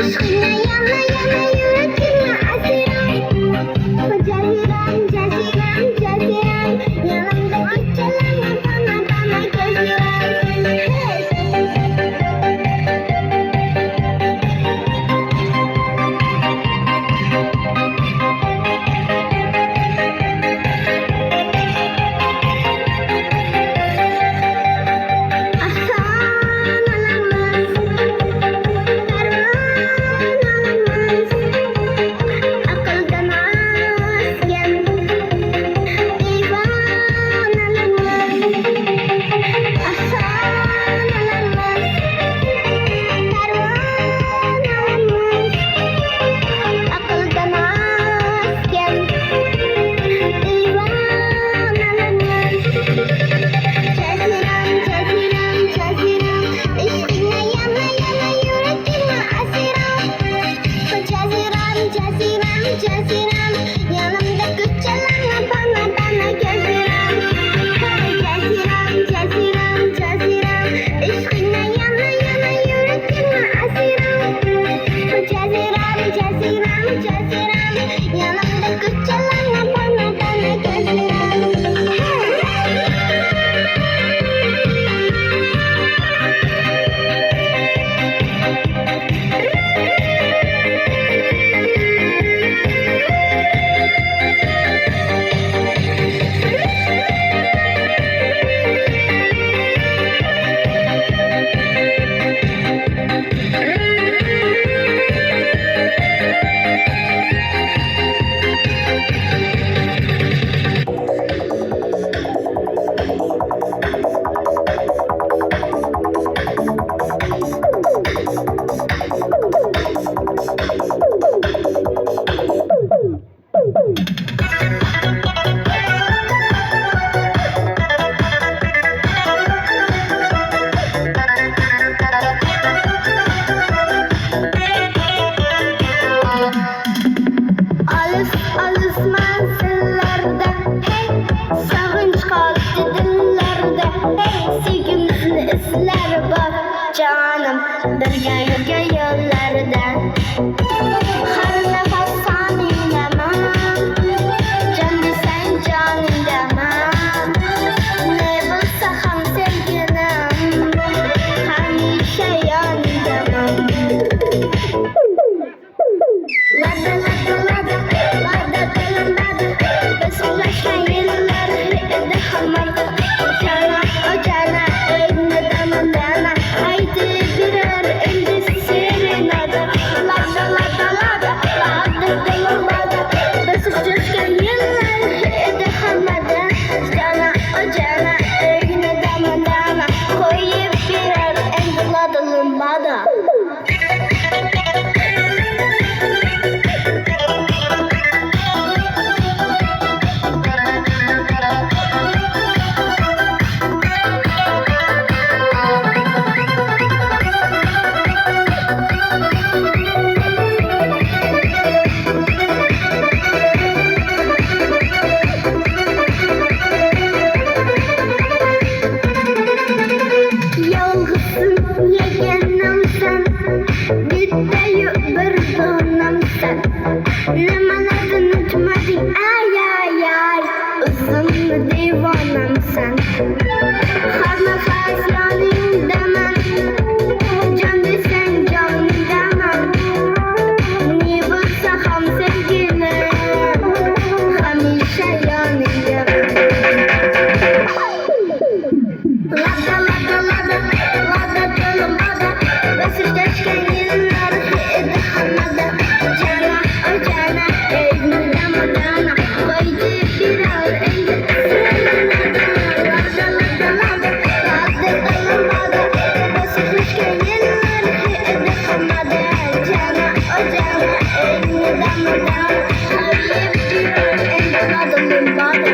Aşkına yana yana yüreğime asiran. Yanımda kıçılan bana bana gözlerim. Alыс manzillarda, hey, sog'inch qoldi dillarda, hey, sevgimizni izlar bor, jonim, birga yurgan yo'llarda. Har nafas soningdaman, jon desang joningdaman, ne bo'lsa ham sevgilim, hamisha yoningdaman. Lada lada lada, lada dilim lada, biz uğraşgan yillar edi hammada. Jana, o jana, egne daman dana, haydi birer endi serenada. Lada lada lada, lada dilim lada, biz uğraşgan yillar edi hammada. Jana, o jana, egne daman dana, koyup birer endi lada lada. Bittayu bir donamsan, nimalarni unutmading, ay ay ay, o'zimni devonamsan. Har nafas yoningdaman, jon desang joningdaman, ne bo'lsa ham sevgilim, hamisha yoningdaman. Lada lada lada, lada dilim lada, biz uğraşgan yillar edi hammada. Jana, o jana, egne daman dana, koydi birer endi serenada. Lada lada lada, lada dilim lada, biz uğraşgan yillar edi hammada. Jana, o jana, egne daman dana, koydi birer endi lada lada.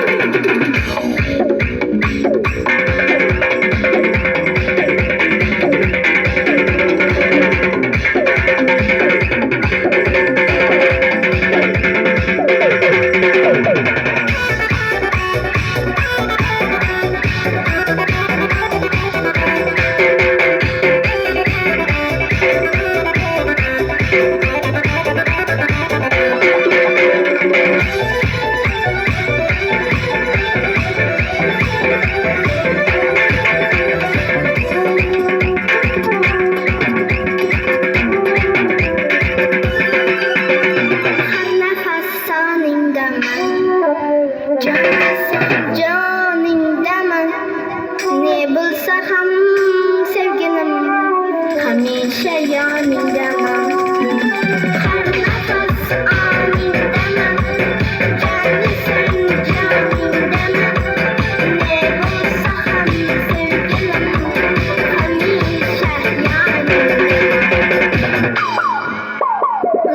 Joningdaman, ne bo'lsa ham sevgilim, hamisha yoningdaman. Har nafas oningdaman, jon desang joningdaman, ne bo'lsa ham sevgilim, hamisha yoningdaman.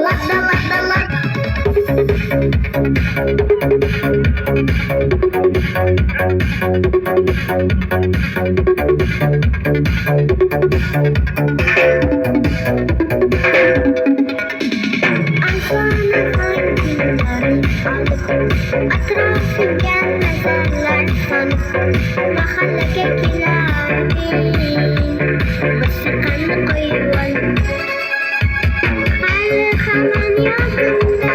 Lada lada lada. Atrofga nazarlar solib, mahallaga kelarding, musiqani qo'yib ol. Hali hamon yodimda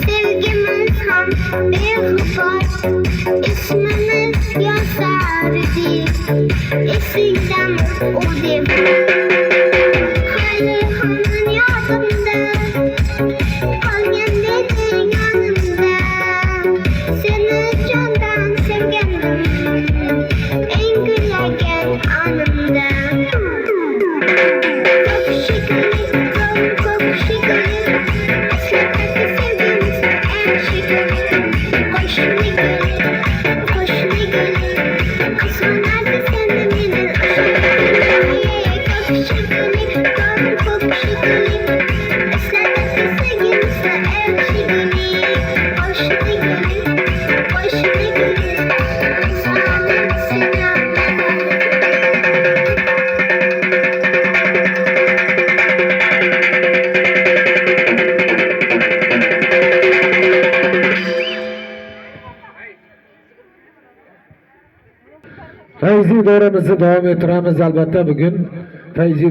Sevgimiz ham beg'ubor, ismimiz yosardi, esingdami u deb. Hali hamon yodimda, qolgandek yonimda. Seni jondan sevgandim, eng kuylagan onimda. Ko'p shekilli, ko'p shekilli, Fayzi davramizni davom ettiramiz albatta bugun. Fayzi